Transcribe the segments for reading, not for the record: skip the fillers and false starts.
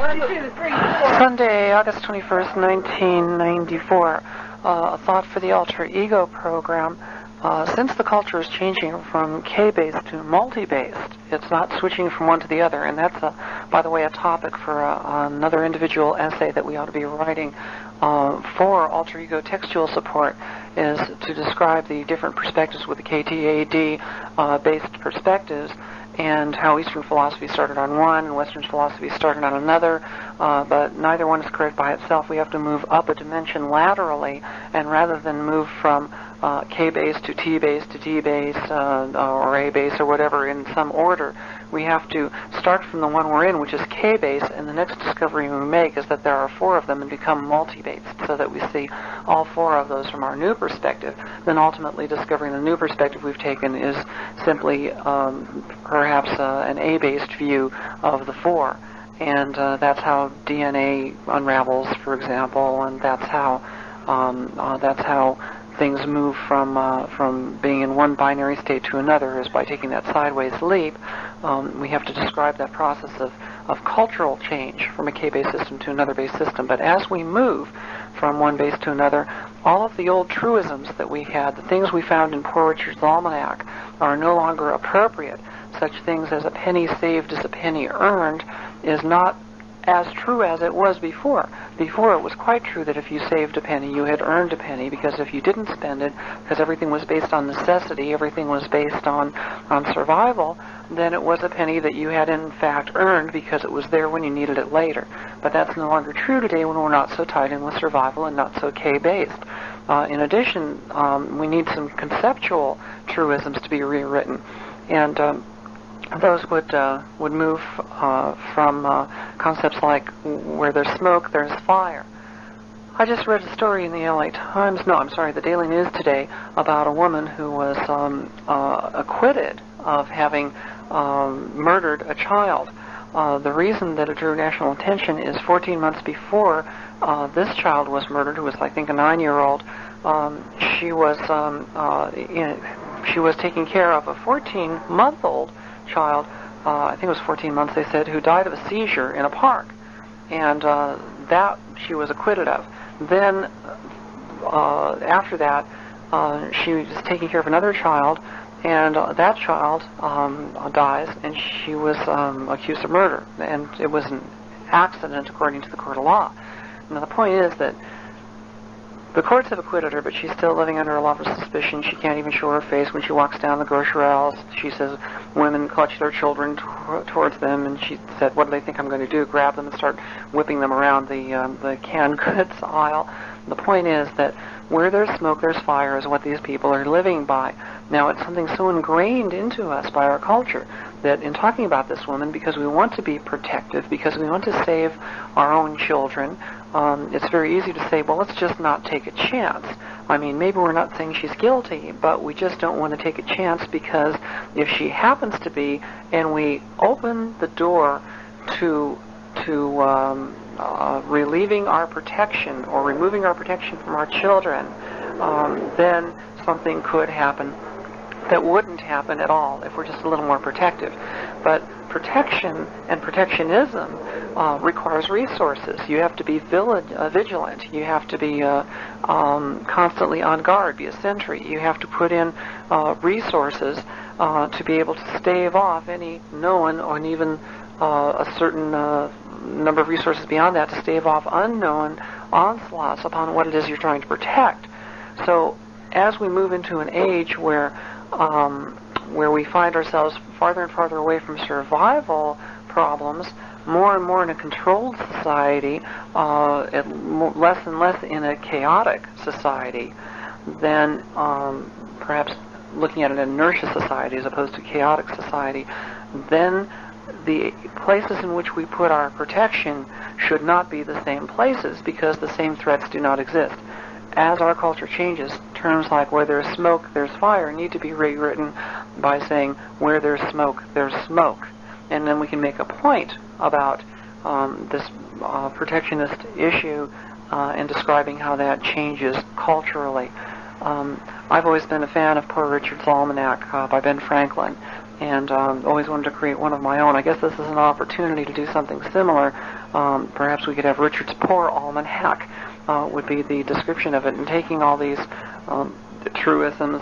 Sunday, August 21st, 1994. A Thought for the Alter Ego program. Since the culture is changing from K-based to multi-based, it's not switching from one to the other, and that's, by the way, a topic for another individual essay that we ought to be writing for alter ego textual support, is to describe the different perspectives with the KTAD based perspectives, and how Eastern philosophy started on one and Western philosophy started on another, but neither one is correct by itself. We have to move up a dimension laterally, and rather than move from K-base to T-base to D-base or A-base or whatever in some order, we have to start from the one we're in, which is K-base, and the next discovery we make is that there are four of them and become multi-based, so that we see all four of those from our new perspective. Then ultimately discovering the new perspective we've taken is simply perhaps an A-based view of the four. And that's how DNA unravels, for example, and that's how things move from being in one binary state to another, is by taking that sideways leap. We have to describe that process of cultural change from a K-based system to another based system. But as we move from one base to another, all of the old truisms that we had, the things we found in Poor Richard's Almanac, are no longer appropriate. Such things as a penny saved is a penny earned is not as true as it was before. Before, it was quite true that if you saved a penny, you had earned a penny, because if you didn't spend it, because everything was based on necessity, everything was based on survival, then it was a penny that you had in fact earned because it was there when you needed it later. But that's no longer true today when we're not so tied in with survival and not so K-based. In addition, we need some conceptual truisms to be rewritten. And those would move from concepts like where there's smoke, there's fire. I just read a story in the the Daily News today, about a woman who was acquitted of having murdered a child. The reason that it drew national attention is 14 months before this child was murdered, who was, I think, a 9-year-old, she was taking care of a 14-month-old child, I think it was 14 months, they said, who died of a seizure in a park, and that she was acquitted of. Then after that, she was taking care of another child, and that child dies, and she was accused of murder, and it was an accident according to the court of law. Now the point is that the courts have acquitted her, but she's still living under a lawful suspicion. She can't even show her face when she walks down the grocery aisles. She says women clutch their children towards them, and she said, what do they think I'm going to do, grab them and start whipping them around the canned goods aisle? The point is that where there's smoke, there's fire, is what these people are living by. Now, it's something so ingrained into us by our culture that in talking about this woman, because we want to be protective, because we want to save our own children, it's very easy to say, well, let's just not take a chance. I mean, maybe we're not saying she's guilty, but we just don't want to take a chance, because if she happens to be, and we open the door to relieving our protection or removing our protection from our children, then something could happen that wouldn't happen at all if we're just a little more protective. But protection and protectionism requires resources. You have to be vigilant. You have to be constantly on guard, be a sentry. You have to put in resources to be able to stave off any known, or even a certain number of resources beyond that to stave off unknown onslaughts upon what it is you're trying to protect. So as we move into an age where we find ourselves farther and farther away from survival problems, more and more in a controlled society, less and less in a chaotic society, then perhaps looking at an inertia society as opposed to chaotic society, then the places in which we put our protection should not be the same places, because the same threats do not exist. As our culture changes, terms like where there's smoke, there's fire need to be rewritten by saying where there's smoke, there's smoke. And then we can make a point about this protectionist issue and describing how that changes culturally. I've always been a fan of Poor Richard's Almanac by Ben Franklin, and always wanted to create one of my own. I guess this is an opportunity to do something similar. Perhaps we could have Richard's Poor Almanac would be the description of it, and taking all these truisms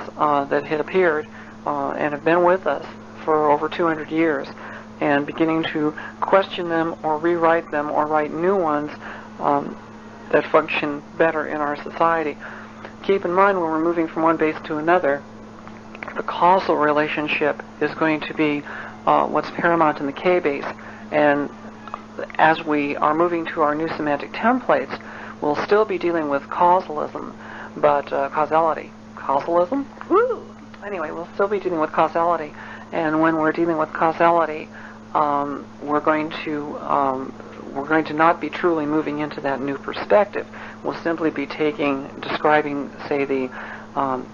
that had appeared and have been with us for over 200 years, and beginning to question them or rewrite them or write new ones that function better in our society. Keep in mind, when we're moving from one base to another, the causal relationship is going to be what's paramount in the K base. And as we are moving to our new semantic templates, we'll still be dealing with causalism, but causality. Causalism? Woo! Anyway, we'll still be dealing with causality. And when we're dealing with causality, we're going to not be truly moving into that new perspective. We'll simply be describing, say, the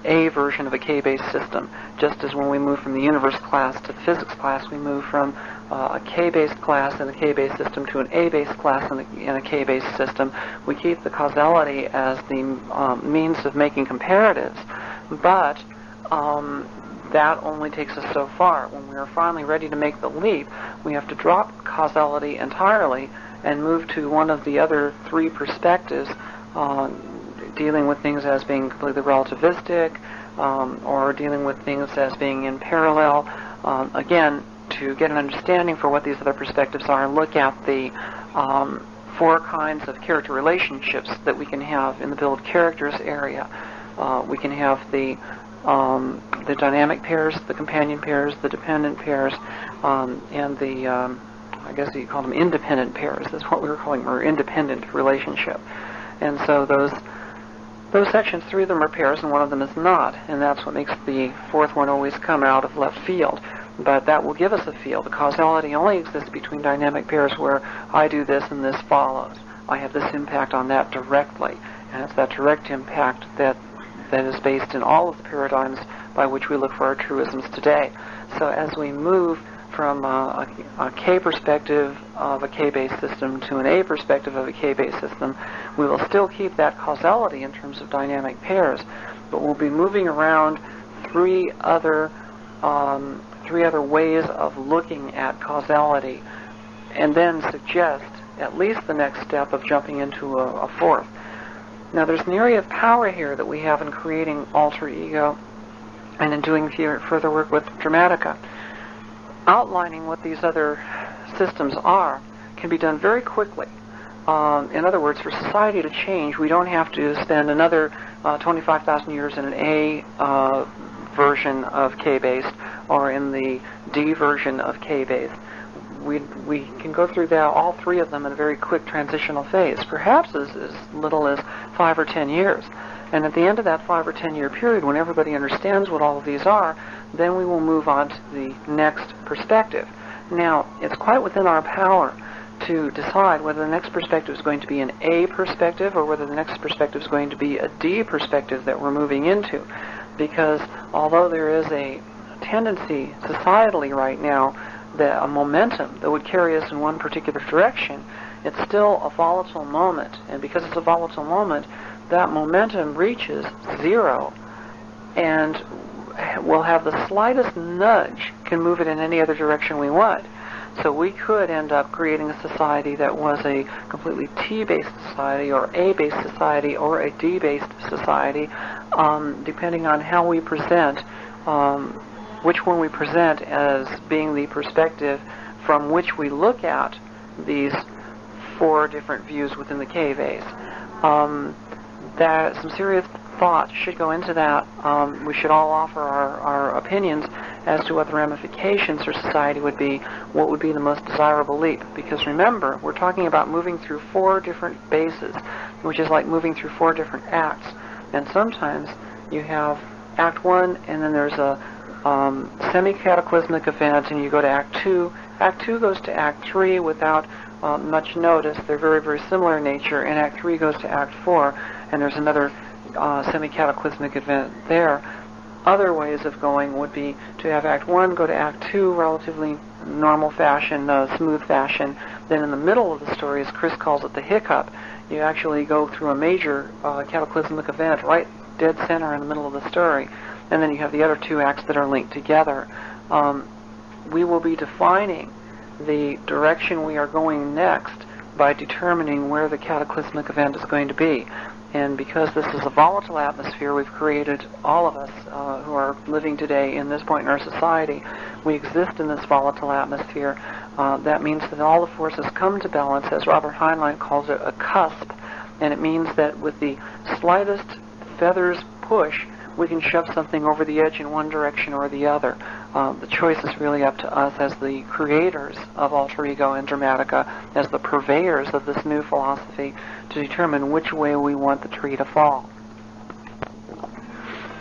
A version of a K-based system, just as when we move from the universe class to the physics class, we move from a K-based class in a K-based system to an A-based class in a K-based system. We keep the causality as the means of making comparatives, but that only takes us so far. When we are finally ready to make the leap, we have to drop causality entirely and move to one of the other three perspectives, dealing with things as being completely relativistic, or dealing with things as being in parallel. Again, to get an understanding for what these other perspectives are, look at the 4 kinds of character relationships that we can have in the build characters area. We can have the dynamic pairs, the companion pairs, the dependent pairs, and the, I guess you call them independent pairs. That's what we were calling our independent relationship. And so those sections, 3 of them are pairs and 1 of them is not, and that's what makes the 4th one always come out of left field. But that will give us a field. The causality only exists between dynamic pairs where I do this and this follows. I have this impact on that directly, and it's that direct impact that is based in all of the paradigms by which we look for our truisms today. So as we move from a K perspective of a K-based system to an A perspective of a K-based system, we will still keep that causality in terms of dynamic pairs, but we'll be moving around three other ways of looking at causality, and then suggest at least the next step of jumping into a 4th. Now, there's an area of power here that we have in creating alter ego and in doing further work with Dramatica. Outlining what these other systems are can be done very quickly. In other words, for society to change, we don't have to spend another 25,000 years in an A version of K-based or in the D version of K-based. We can go through all 3 of them in a very quick transitional phase, perhaps as little as 5 or 10 years. And at the end of that 5 or 10 year period, when everybody understands what all of these are, then we will move on to the next perspective. Now, it's quite within our power to decide whether the next perspective is going to be an A perspective or whether the next perspective is going to be a D perspective that we're moving into. Because although there is a tendency societally right now, a momentum that would carry us in one particular direction, it's still a volatile moment. And because it's a volatile moment, that momentum reaches 0, and we'll have the slightest nudge can move it in any other direction we want. So we could end up creating a society that was a completely T-based society or A-based society or a D-based society, depending on how we present, which one we present as being the perspective from which we look at these 4 different views within the K-base. That some serious thought should go into that. We should all offer our opinions as to what the ramifications for society would be, what would be the most desirable leap. Because remember, we're talking about moving through 4 different bases, which is like moving through 4 different acts. And sometimes you have Act 1, and then there's a semi-cataclysmic event, and you go to Act 2. Act 2 goes to Act 3 without much notice. They're very, very similar in nature, and Act 3 goes to Act 4, and there's another semi-cataclysmic event there. Other ways of going would be to have Act 1 go to Act 2, relatively normal fashion, smooth fashion. Then in the middle of the story, as Chris calls it, the hiccup, you actually go through a major cataclysmic event right dead center in the middle of the story. And then you have the other 2 acts that are linked together. we will be defining the direction we are going next by determining where the cataclysmic event is going to be. And because this is a volatile atmosphere, we've created, all of us who are living today in this point in our society, we exist in this volatile atmosphere. That means that all the forces come to balance, as Robert Heinlein calls it, a cusp. And it means that with the slightest feather's push, we can shove something over the edge in one direction or the other. The choice is really up to us as the creators of Alter Ego and Dramatica, as the purveyors of this new philosophy, to determine which way we want the tree to fall.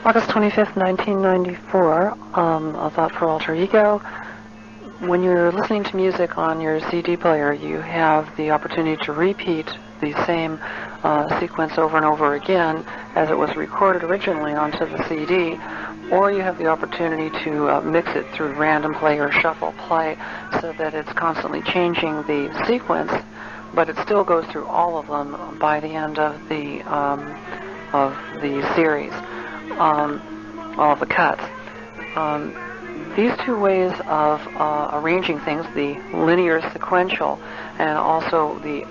August 25th, 1994, a thought for Alter Ego. When you're listening to music on your CD player, you have the opportunity to repeat the same sequence over and over again as it was recorded originally onto the CD, or you have the opportunity to mix it through random play or shuffle play so that it's constantly changing the sequence, but it still goes through all of them by the end of the series, all of the cuts. These two ways of arranging things, the linear sequential and also the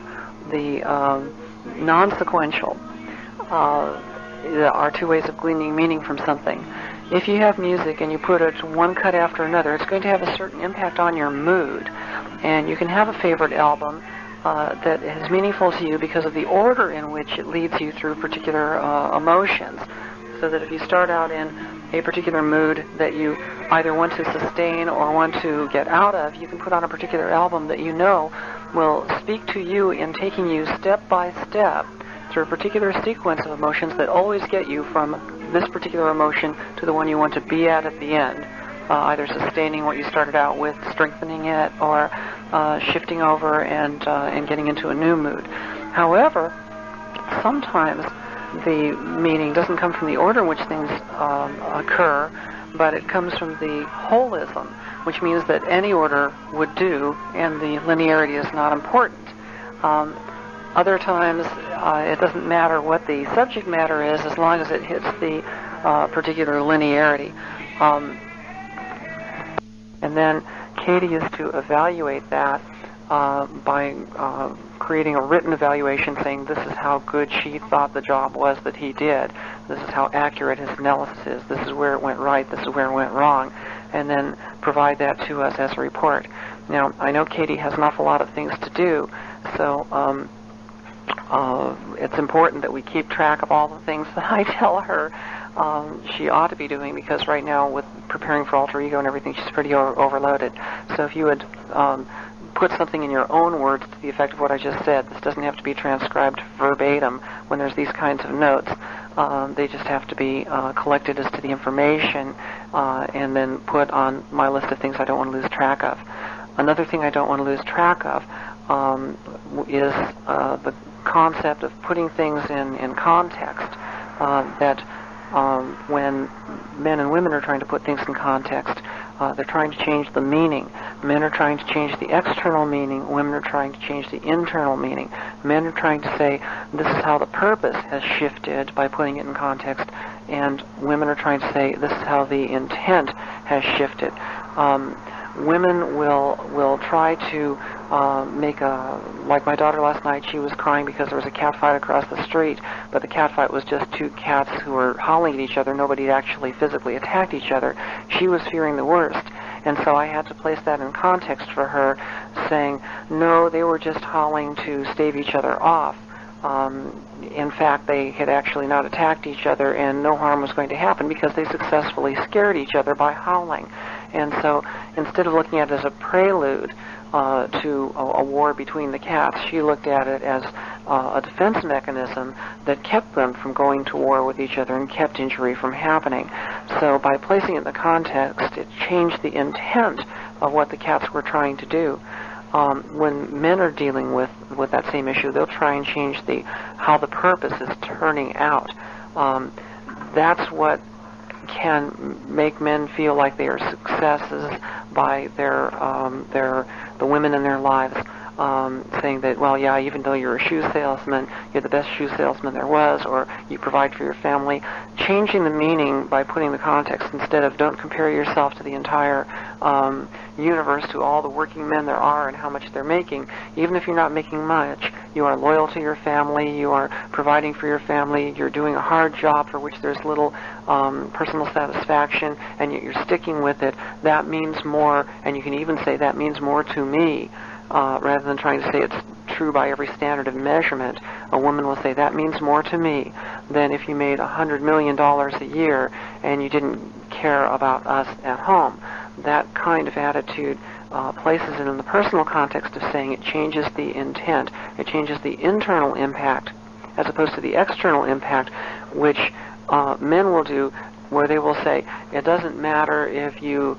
non-sequential, are two ways of gleaning meaning from something. If you have music and you put it one cut after another, it's going to have a certain impact on your mood. And you can have a favorite album that is meaningful to you because of the order in which it leads you through particular emotions. So that if you start out in a particular mood that you either want to sustain or want to get out of, you can put on a particular album that you know will speak to you in taking you step by step through a particular sequence of emotions that always get you from this particular emotion to the one you want to be at the end, either sustaining what you started out with, strengthening it, or shifting over and getting into a new mood. However, sometimes the meaning doesn't come from the order in which things occur, but it comes from the holism, which means that any order would do, and the linearity is not important. Other times, it doesn't matter what the subject matter is as long as it hits the particular linearity. And then Katie is to evaluate that by creating a written evaluation saying this is how good she thought the job was that he did, this is how accurate his analysis is, this is where it went right, this is where it went wrong, and then provide that to us as a report. Now, I know Katie has an awful lot of things to do, so it's important that we keep track of all the things that I tell her she ought to be doing, because right now with preparing for Alter Ego and everything, she's pretty overloaded. So if you would put something in your own words to the effect of what I just said. This doesn't have to be transcribed verbatim when there's these kinds of notes. They just have to be collected as to the information and then put on my list of things I don't want to lose track of. Another thing I don't want to lose track of is the concept of putting things in context, that when men and women are trying to put things in context, they're trying to change the meaning. Men are trying to change the external meaning. Women are trying to change the internal meaning. Men are trying to say, this is how the purpose has shifted by putting it in context. And women are trying to say, this is how the intent has shifted. Women will try to make like my daughter last night, she was crying because there was a cat fight across the street, but the cat fight was just two cats who were howling at each other. Nobody actually physically attacked each other. She was fearing the worst. And so I had to place that in context for her, saying, no, they were just howling to stave each other off. In fact, they had actually not attacked each other, and no harm was going to happen because they successfully scared each other by howling. And so instead of looking at it as a prelude to a war between the cats, she looked at it as a defense mechanism that kept them from going to war with each other and kept injury from happening. So by placing it in the context, it changed the intent of what the cats were trying to do. When men are dealing with that same issue, they'll try and change how the purpose is turning out. That's what can make men feel like they are successes by the women in their lives. saying that, well, yeah, even though you're a shoe salesman, you're the best shoe salesman there was, or you provide for your family. Changing the meaning by putting the context instead of don't compare yourself to the entire universe, to all the working men there are and how much they're making. Even if you're not making much, you are loyal to your family, you are providing for your family, you're doing a hard job for which there's little personal satisfaction, and yet you're sticking with it. That means more, and you can even say that means more to me, rather than trying to say it's true by every standard of measurement. A woman will say that means more to me than if you made $100 million a year and you didn't care about us at home. That kind of attitude places it in the personal context of saying it changes the intent, it changes the internal impact as opposed to the external impact, which men will do, where they will say, it doesn't matter if you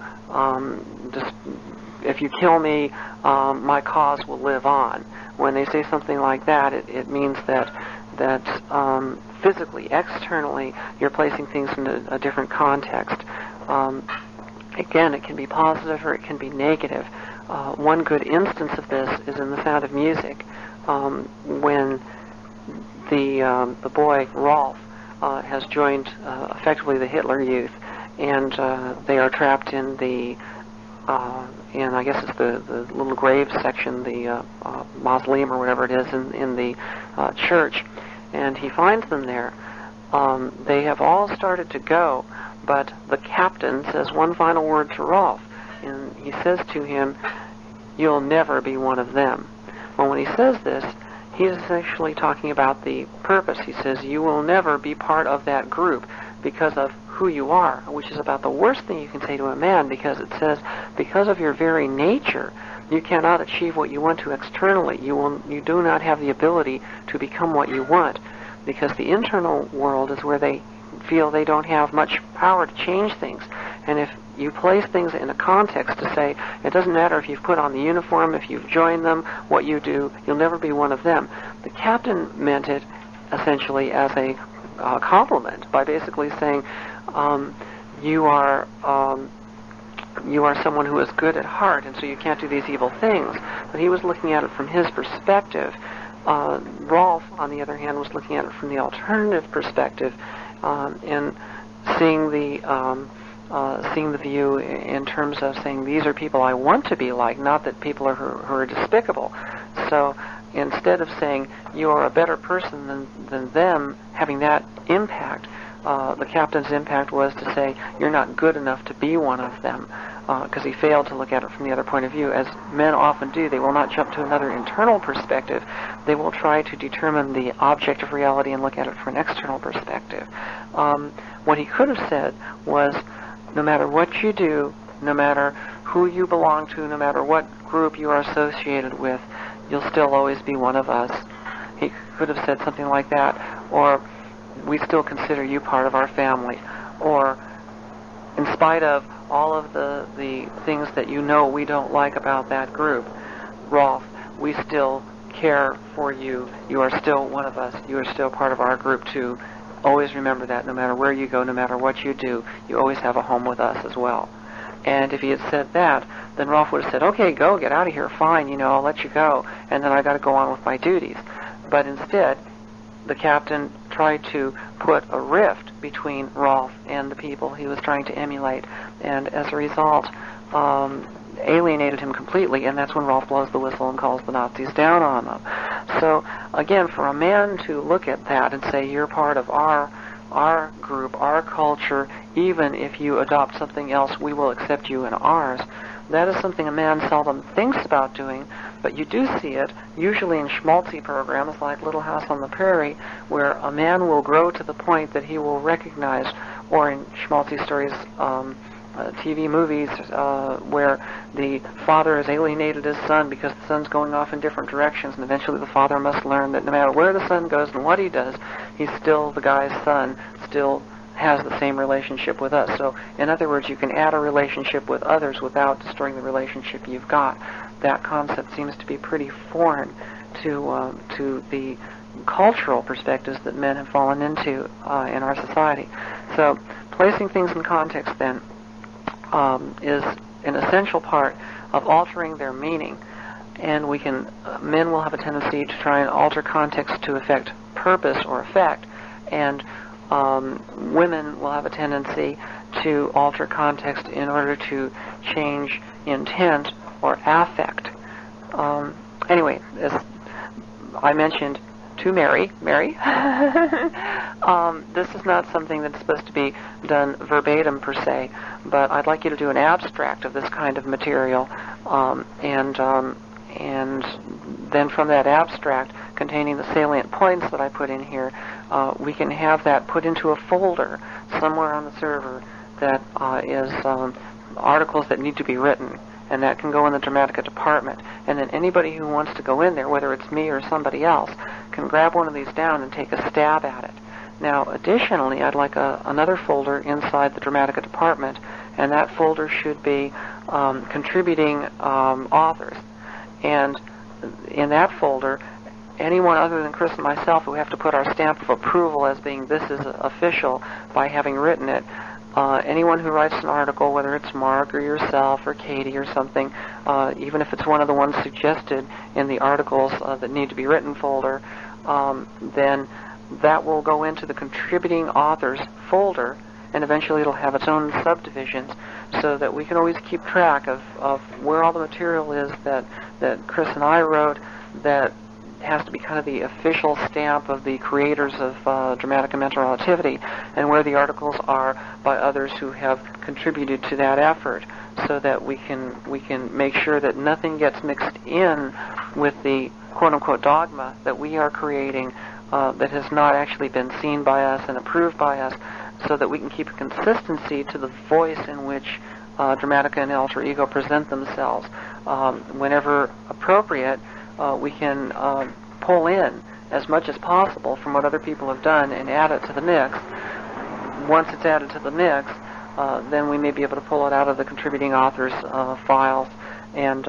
kill me, my cause will live on. When they say something like that, it means that physically, externally, you're placing things in a different context. Again, it can be positive or it can be negative. One good instance of this is in The Sound of Music, when the boy Rolf has joined effectively the Hitler Youth, and they are trapped in the I guess it's the little grave section, the mausoleum or whatever it is in the church, and he finds them there. They have all started to go, but the captain says one final word to Rolf, and he says to him, "You'll never be one of them." Well, when he says this, he's essentially talking about the purpose. He says, you will never be part of that group because of who you are, which is about the worst thing you can say to a man, because it says, because of your very nature, you cannot achieve what you want to externally. You do not have the ability to become what you want, because the internal world is where they feel they don't have much power to change things. And if you place things in a context to say, it doesn't matter if you've put on the uniform, if you've joined them, what you do, you'll never be one of them. The captain meant it essentially as a compliment by basically saying, you are someone who is good at heart, and so you can't do these evil things. But he was looking at it from his perspective. Rolf, on the other hand, was looking at it from the alternative perspective, and seeing the view in terms of saying, these are people I want to be like, not that people are who are despicable. So instead of saying you are a better person than them, having that impact, the captain's impact was to say you're not good enough to be one of them, because he failed to look at it from the other point of view. As men often do, they will not jump to another internal perspective. They will try to determine the object of reality and look at it from an external perspective. What he could have said was, no matter what you do, no matter who you belong to, no matter what group you are associated with, you'll still always be one of us. He could have said something like that, or we still consider you part of our family, or in spite of all of the things that you know we don't like about that group, Rolf, we still care for you. You are still one of us. You are still part of our group too. Always remember that no matter where you go, no matter what you do, you always have a home with us as well. And if he had said that, then Rolf would have said, okay, go, get out of here, fine, I'll let you go, and then I got to go on with my duties. But instead, the captain tried to put a rift between Rolf and the people he was trying to emulate, and as a result, alienated him completely, and that's when Rolf blows the whistle and calls the Nazis down on them. So, again, for a man to look at that and say, you're part of our group, our culture, even if you adopt something else, we will accept you in ours, that is something a man seldom thinks about doing, but you do see it, usually in schmaltzy programs like Little House on the Prairie, where a man will grow to the point that he will recognize, or in schmaltzy stories, TV movies, where the father has alienated his son because the son's going off in different directions, and eventually the father must learn that no matter where the son goes and what he does, he's still the guy's son, still has the same relationship with us. So, in other words, you can add a relationship with others without destroying the relationship you've got. That concept seems to be pretty foreign to the cultural perspectives that men have fallen into in our society. So, placing things in context, then, is an essential part of altering their meaning. and we can, men will have a tendency to try and alter context to affect purpose or effect, and women will have a tendency to alter context in order to change intent or affect. Anyway, as I mentioned to Mary, this is not something that's supposed to be done verbatim per se, but I'd like you to do an abstract of this kind of material, and then from that abstract containing the salient points that I put in here, we can have that put into a folder somewhere on the server that is articles that need to be written, and that can go in the Dramatica department. And then anybody who wants to go in there, whether it's me or somebody else, can grab one of these down and take a stab at it. Now, additionally, I'd like another folder inside the Dramatica department, and that folder should be contributing authors. And in that folder, anyone other than Chris and myself who have to put our stamp of approval as being this is official by having written it, anyone who writes an article, whether it's Mark or yourself or Katie or something, even if it's one of the ones suggested in the articles that need to be written folder, then that will go into the contributing authors folder, and eventually it'll have its own subdivisions, so that we can always keep track of where all the material is that Chris and I wrote that has to be kind of the official stamp of the creators of Dramatica Mental Relativity, and where the articles are by others who have contributed to that effort, so that we can make sure that nothing gets mixed in with the quote-unquote dogma that we are creating that has not actually been seen by us and approved by us, so that we can keep a consistency to the voice in which Dramatica and Alter Ego present themselves. Whenever appropriate, we can pull in as much as possible from what other people have done and add it to the mix. Once it's added to the mix, then we may be able to pull it out of the contributing authors files and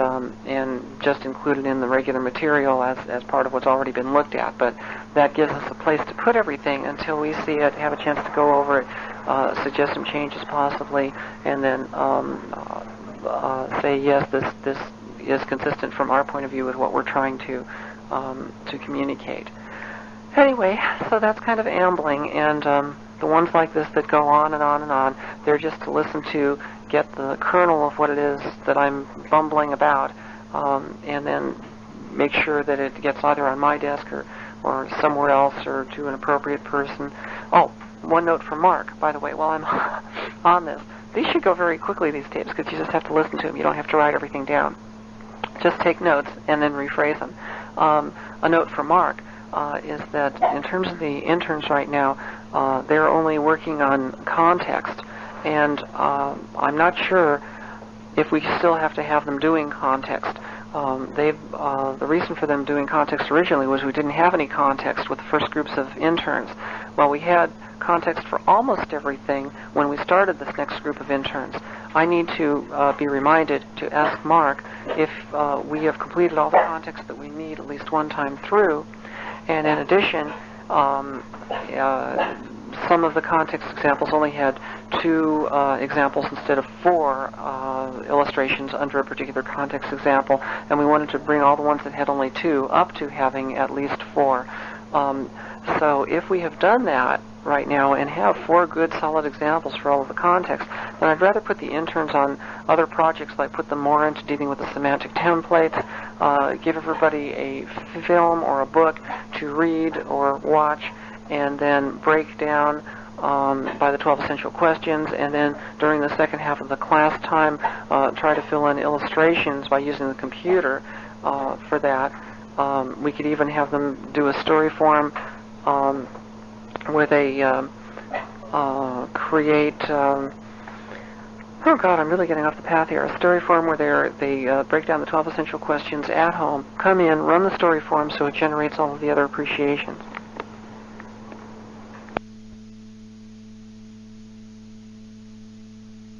just include it in the regular material as part of what's already been looked at. But that gives us a place to put everything until we see it, have a chance to go over it, suggest some changes possibly, and then say, yes, this is consistent from our point of view with what we're trying to communicate. Anyway, so that's kind of ambling, and the ones like this that go on and on and on, they're just to listen to, get the kernel of what it is that I'm bumbling about, and then make sure that it gets either on my desk or somewhere else or to an appropriate person. Oh, one note from Mark, by the way, while I'm on this. These should go very quickly, these tapes, because you just have to listen to them. You don't have to write everything down. Just take notes and then rephrase them. A note from Mark is that in terms of the interns right now, they're only working on context, and I'm not sure if we still have to have them doing context. The reason for them doing context originally was we didn't have any context with the first groups of interns. Well, we had context for almost everything when we started this next group of interns. I need to be reminded to ask Mark if we have completed all the context that we need at least one time through, and in addition, some of the context examples only had 2 examples instead of 4 illustrations under a particular context example, and we wanted to bring all the ones that had only 2 up to having at least 4. So if we have done that right now and have 4 good solid examples for all of the context, then I'd rather put the interns on other projects, like put them more into dealing with the semantic templates, give everybody a film or a book to read or watch, and then break down by the 12 essential questions, and then during the second half of the class time try to fill in illustrations by using the computer for that. We could even have them do a story form where they create, oh God, I'm really getting off the path here, a story form where they break down the 12 essential questions at home, come in, run the story form so it generates all of the other appreciations.